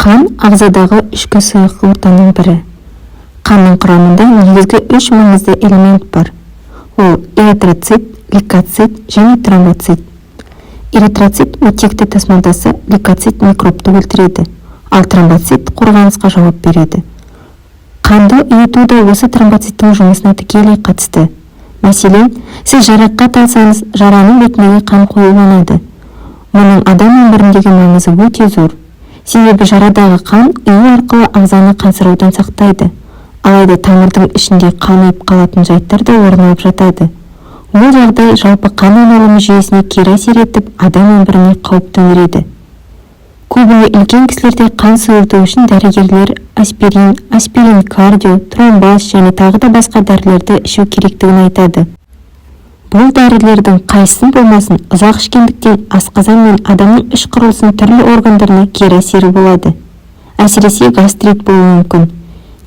Қан ағзадағы ішкі сұйық ортаның бірі. Қанның құрамында негізгі 3 маңызды элемент бар. Ол эритроцит, лейкоцит және тромбоцит. Эритроцит оттекті тасымалдаса, лейкоцит микробты өлтіреді, ал тромбоцит қорғанысқа жауап береді. Қанды ұйыту да осы тромбоциттің жұмысына тікелей қатысты. Мәселен, сіз жарақат алсаңыз, жараның бетіне қан қоюланады. Мұның адам өміріндегі маңызы өте зор. Себебі жарадағы қан ұю арқылы ағзаны қансыраудан сақтайды. Алайда тамырдың ішінде қан ұйып қалатын жайттар да орын алып жатады. Ол жағдай жалпы қан айналымы жүйесіне кері әсер етіп, адам өміріне қауіп төндіреді. Көбіне үлкен кісілерде қан сұйылту үшін дәрігерлер аспирин, кардио, тромбоз және тағы да басқа дәрілерді ішу керектігін айтады. Бұл дәрілердің қайсысын болмасын, ұзақ ішкендіктен асқазан мен адамның іш құрылысының түрлі органдарына кері әсері болады. Әсіресе гастрит болуы мүмкін.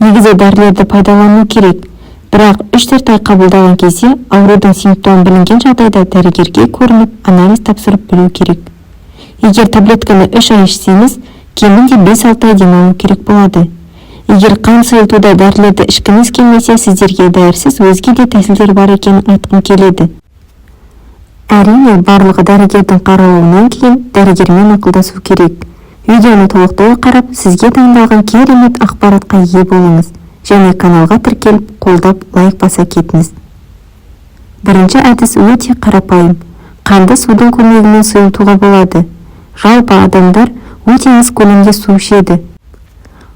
Негізі дәрілерді пайдалану керек, бірақ 3-4 ай қабылдаған кезде аурудың симптомы білінген жағдайда дәрігерге көрініп, анализ тапсырып білу керек. Егер таблетканы 3 ай ішсеңіз, кемінде 5-6 ай демалу керек болады. Егер қан сұйылтуда дәрілерді ішкіңіз келмесе, сіздерге дәрісіз өзге де тәсілдер бар екенін айтқым келеді. Әрине, барлығы дәрігердің қаралуынан кейін дәрігермен ақылдасу керек. Видеоны толықтай қарап, сізге таңдалған керемет ақпаратқа ие болыңыз және каналға тіркеліп, қолдап, лайк баса кетіңіз. Бірінші әдіс өте қарапайым. Қанды судың көмегімен сұйылтуға болады. Жалпы адамдар өте аз көлемде су ішеді.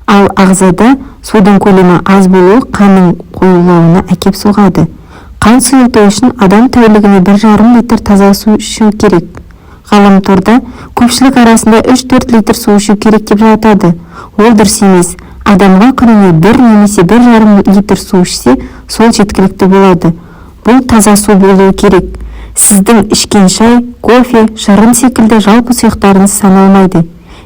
Ал ағзада судың көлемі аз болуы қанның қойылуына әкеп соғады. Қан сұйылту үшін адам тәулігіне 1,5 литр таза су ішу керек. Ғаламторда көпшілік арасында 3-4 литр су ішу керек деп жатады. Ол дұрыс емес. Адамға күніне 1 немесе 1,5 литр су ішсе, сол жеткілікті болады. Бұл таза су болуы керек. Сіздің ішкен шай, кофе, шырын секілді жалпы сұйықтарыңыз саналмайды.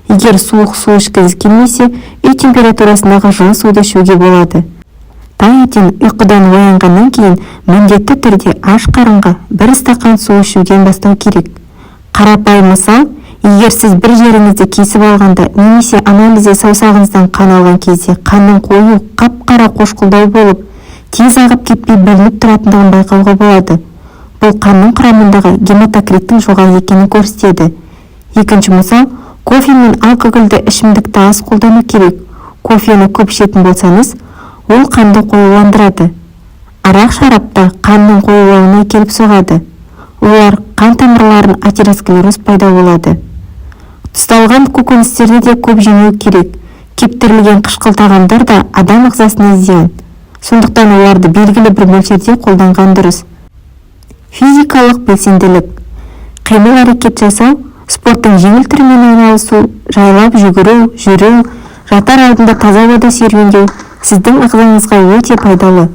Егер суық су ішкіңіз келмесе, үй температурасындағы жылы суды ішуге болады. Таңертең ұйқыдан оянғаннан кейін міндетті түрде аш қарынға 1 стақан су ішуден бастау керек. Қарапайым мысал, егер сіз бір жеріңізді кесіп алғанда немесе анализде саусағыңыздан қан алған кезде қанның қою қап-қара қошқылдау болып, тез ағып кетпей білініп тұратындығын байқауға болады. Бұл қанның құрамындағы гематокриттің жоғары екенін көрсетеді. Екінші мысал, кофе мен алкогольді ішімдікті аз қолдану керек. Кофені көп ішетін болсаңыз, ол қанды қоюландырады. Арақ шарапта қанның қоюлауына келіп соғады. Олар қан тамырларын атеросклероз пайда болады. Тұздалған көкөністерді де көп жемеу керек. Кептірілген қышқыл тағамдар да адам ағзасына зиян. Сондықтан оларды белгілі бір мөлшерде қолданған дұрыс. Физикалық белсенділік. Қимыл әрекет жасау, спорттың жеңіл түрімен айналысу, жайлап жүгіру, жүру, жатар алдында таза ауада серуендеу сіздің ағзаңызға өте пайдалы.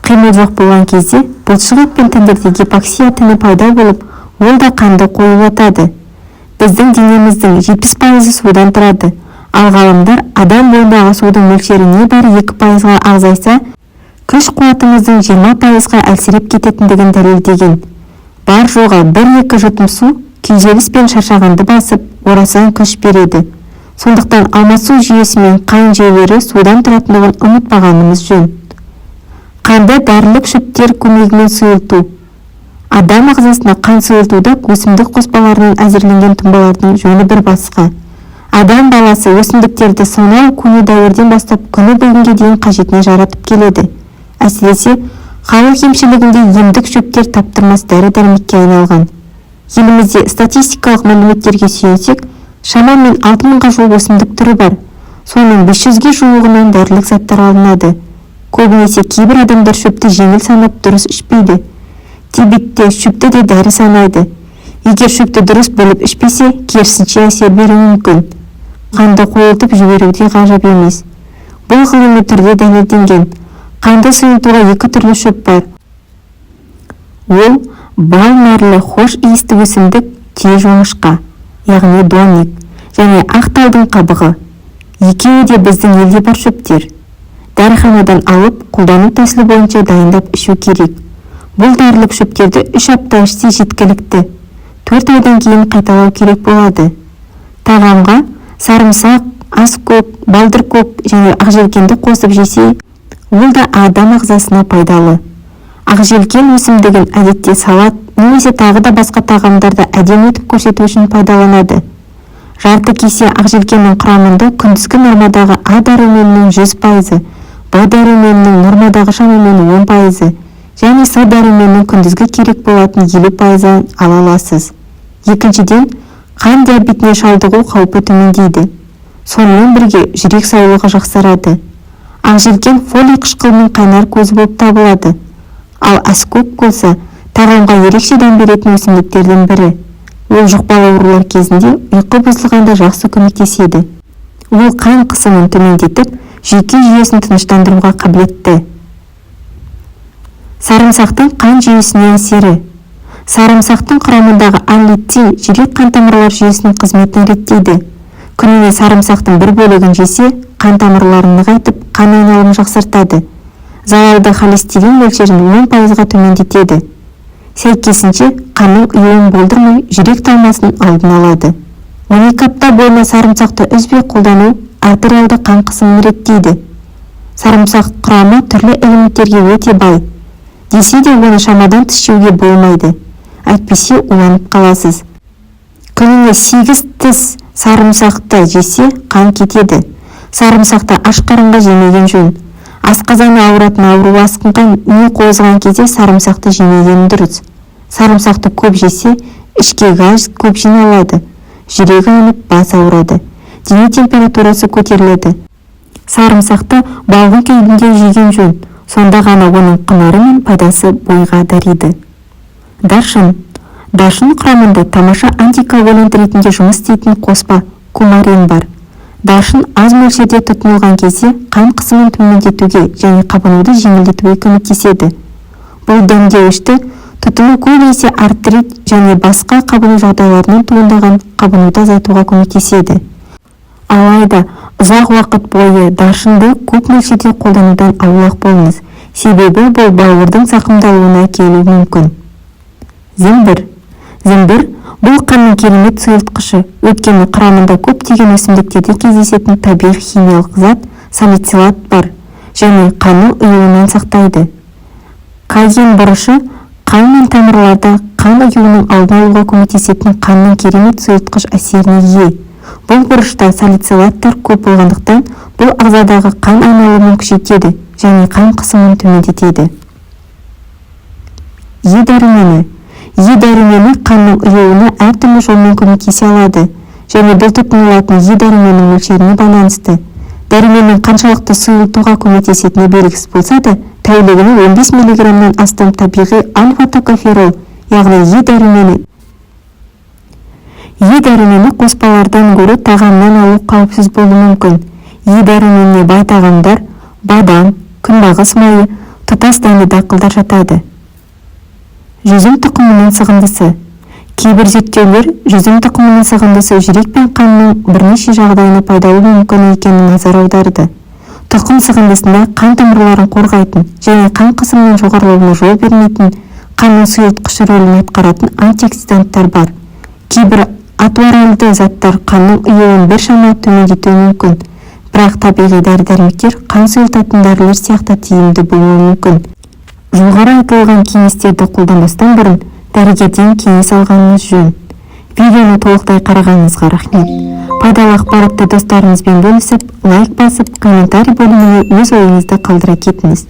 Қимыл жоқ болған кезде бұлшық ет пен тіндерде гипоксия тіні пайда болып, ол да қанды қоюлатады. Біздің денеміздің 70% судан тұрады. Ал ғалымдар адам бойындағы судың мөлшері небәрі 2%-ға азайса, күш қуатымыздың 20%-ға әлсіреп кететіндігін дәлелдеген. Бар жоғы 1-2 жұтым су күйзеліс пен шаршағанды басып, орасан күш береді. Сондықтан алмасу жүйесі мен қан жүйелері судан тұратындығын ұмытпағанымыз жөн. Қанды дәрілік шөптер көмегімен сұйылту. Адам ағзасына қан сұйылтуда өсімдік қоспаларынан әзірленген тұнбалардың жөні бір басқа. Адам баласы өсімдіктерді сонау көне дәуірден бастап күні бүгінге дейін қажетіне жаратып келеді. Әсіресе халық емшілігінде емдік шөптер таптырмас дәрі-дәрмекке айналған. Елімізде статистикалық мәліметтерге сүйенсек, шамамен 6000-ға жуық өсімдік түрі бар. Соның 500-ге жуығынан дәрілік заттар алынады. Көбінесе кейбір адамдар шөпті жеңіл санап дұрыс ішпейді. Тибетте шөпті де дәрі санайды. Егер шөпті дұрыс бөліп ішпесе, керісінше әсер беруі мүмкін. Қанды қойылтып жіберуде ғажап емес. Бұл ғылыми түрде дәлелденген. Қанды сұйылтуға 2 түрлі шөп бар. Ол бал нәрлі хош иісті өсімдік түйежоңышқа, яғни доник, және ақ талдың қабығы. Екеуі де біздің елде бар шөптер. Дәріханадан алып, қолдану тәсілі бойынша дайындап ішу керек. Бұл дәрілік шөптерді 3 апта ішсе жеткілікті. 4 айдан кейін қайталау керек болады. Тағамға сарымсақ, ас көк, балдыр көк және ақжелкенді қосып жесе, ол да адам ағзасына пайдалы. Ақжелкен өсімдігін әдетте салат немесе тағы да басқа тағамдарда әдемі етіп көрсету үшін пайдаланады. Жарты кесе ақжелкеннің құрамында күндізгі нормадағы А дәруменінің 100%, Б дәруменінің нормадағы шамамен 10%, және С дәруменінің күндізгі керек болатын 50% ала аласыз. Екіншіден, қан диабетіне шалдығу қаупі төмендейді. Сонымен бірге жүрек саулығы жақсарады. Ақжелкен фолий қышқылының қайнар көзі болып табылады. Ал аскөк болса, тағамға ерекше дәм беретін өсімдіктердің бірі. Ол жұқпалы аурулар кезінде ұйқы бұзылғанда жақсы көмектеседі. Ол қан қысымын төмендетіп, жүйке жүйесін тыныштандыруға қабілетті. Сарымсақтың қан жүйесіне әсері. Сарымсақтың құрамындағы аллитин жүрек қан тамырлар жүйесінің қызметін реттейді. Күніне сарымсақтың бір бөлігін жесе, қан тамырларын нығайтып, қан айналымын жақсартады. Залалды холестерин мөлшерін 10%-ға төмендетеді. Сәйкесінше, қанның ұйуын болдырмай, жүрек талмасының алдын алады. 12 апта бойына сарымсақты үзбей қолдану артериалды қан қысымын реттейді. Сарымсақ құрамы түрлі элементтерге өте бай. Десе де оны шамадан тыс жеуге болмайды. Әйтпесе уланып қаласыз. Күніне 8 тіс сарымсақты жесе, қан кетеді. Сарымсақты аш қарынға жемеген жөн. Асқазаны ауыратын ауру асқынған не қозған кезде сарымсақты жемеген дұрыс. Сарымсақты көп жесе, ішке газ көп жиналады. Жүрегі айнып, бас ауырады. Дене температурасы көтеріледі. Сарымсақты балғын күйінде жеген жөн. Сонда ғана оның құнары мен пайдасы бойға дариды. Даршын. Даршын құрамында тамаша антикоагулянт ретінде жұмыс істейтін қоспа кумарин бар. Даршын аз мөлшерде тұтынылған кезде қан қысымын төмендетуге және қабынуды жеңілдетуге көмектеседі. Бұл дәмдеуішті тұтыну көбінесе артрит және басқа қабыну жағдайларынан туындаған қабынуды азайтуға көмектеседі. Алайда, ұзақ уақыт бойы даршынды көп мөлшерде қолданудан аулақ болыңыз, себебі бұл бауырдың зақымдалуына әкелуі мүмкін. Зімбір. Зімбір бұл қанның керемет сұйылтқышы, өйткені құрамында көптеген өсімдіктерде кездесетін табиғи химиялық зат салицилат бар және қанның ұйуынан сақтайды. Кальций бұрышы қан мен тамырларда қан ұйуының алдын алуға көмектесетін қанның керемет сұйылтқыш әсеріне ие. Бұл бұрышта салицилаттар көп болғандықтан, бұл ағзадағы қан айналымын күшейтеді және қан қысымын төмендетеді. Е дәрумені. Е дәрумені қанның ұйуына әртүрлі жолмен көмектесе алады және бұл тұтынылатын Е дәруменің мөлшеріне байланысты. Дәруменнің қаншалықты сұйылтуға көмектесетіні белгісіз болса да, тәулігіне 15 мг-нан астам табиғи альфа-токоферол, яғни Е дәрумені қоспалардан гөрі тағамнан алу қауіпсіз болуы мүмкін. Е дәруменіне бай тағамдар, бадам, күнбағыс майы, тұтас дәнді дақылдар жатады. Жүзім тұқымының сығындысы. Кейбір зерттеулер жүзім тұқымының сығындысы жүрек пен қанның бірнеше жағдайына пайдалы мүмкін екенін назар аударды. Тұқым сығындысында қан тамырларын қорғайтын және қан қысымының жоғарылауына жол бермейтін қанның сұйылтқышы рөлін атқаратын антиоксиданттар бар. Кейбір атуаральды заттар қанның ұйуын біршама төмендетуі мүмкін, бірақ табиғи дәрі-дәрмектер қан сұйылтатын дәрілер сияқты тиімді болуы мүмкін. Жоғары айтылған кеңестерді қолданбастан бұрын дәрігерден кеңес алғаныңыз жөн. Видеоны толықтай қарағаныңызға рахмет. Пайдалы ақпаратты достарыңызбен бөлісіп, лайк басып, комментарий бөліміне өз ойыңызды қалдыра кетіңіз.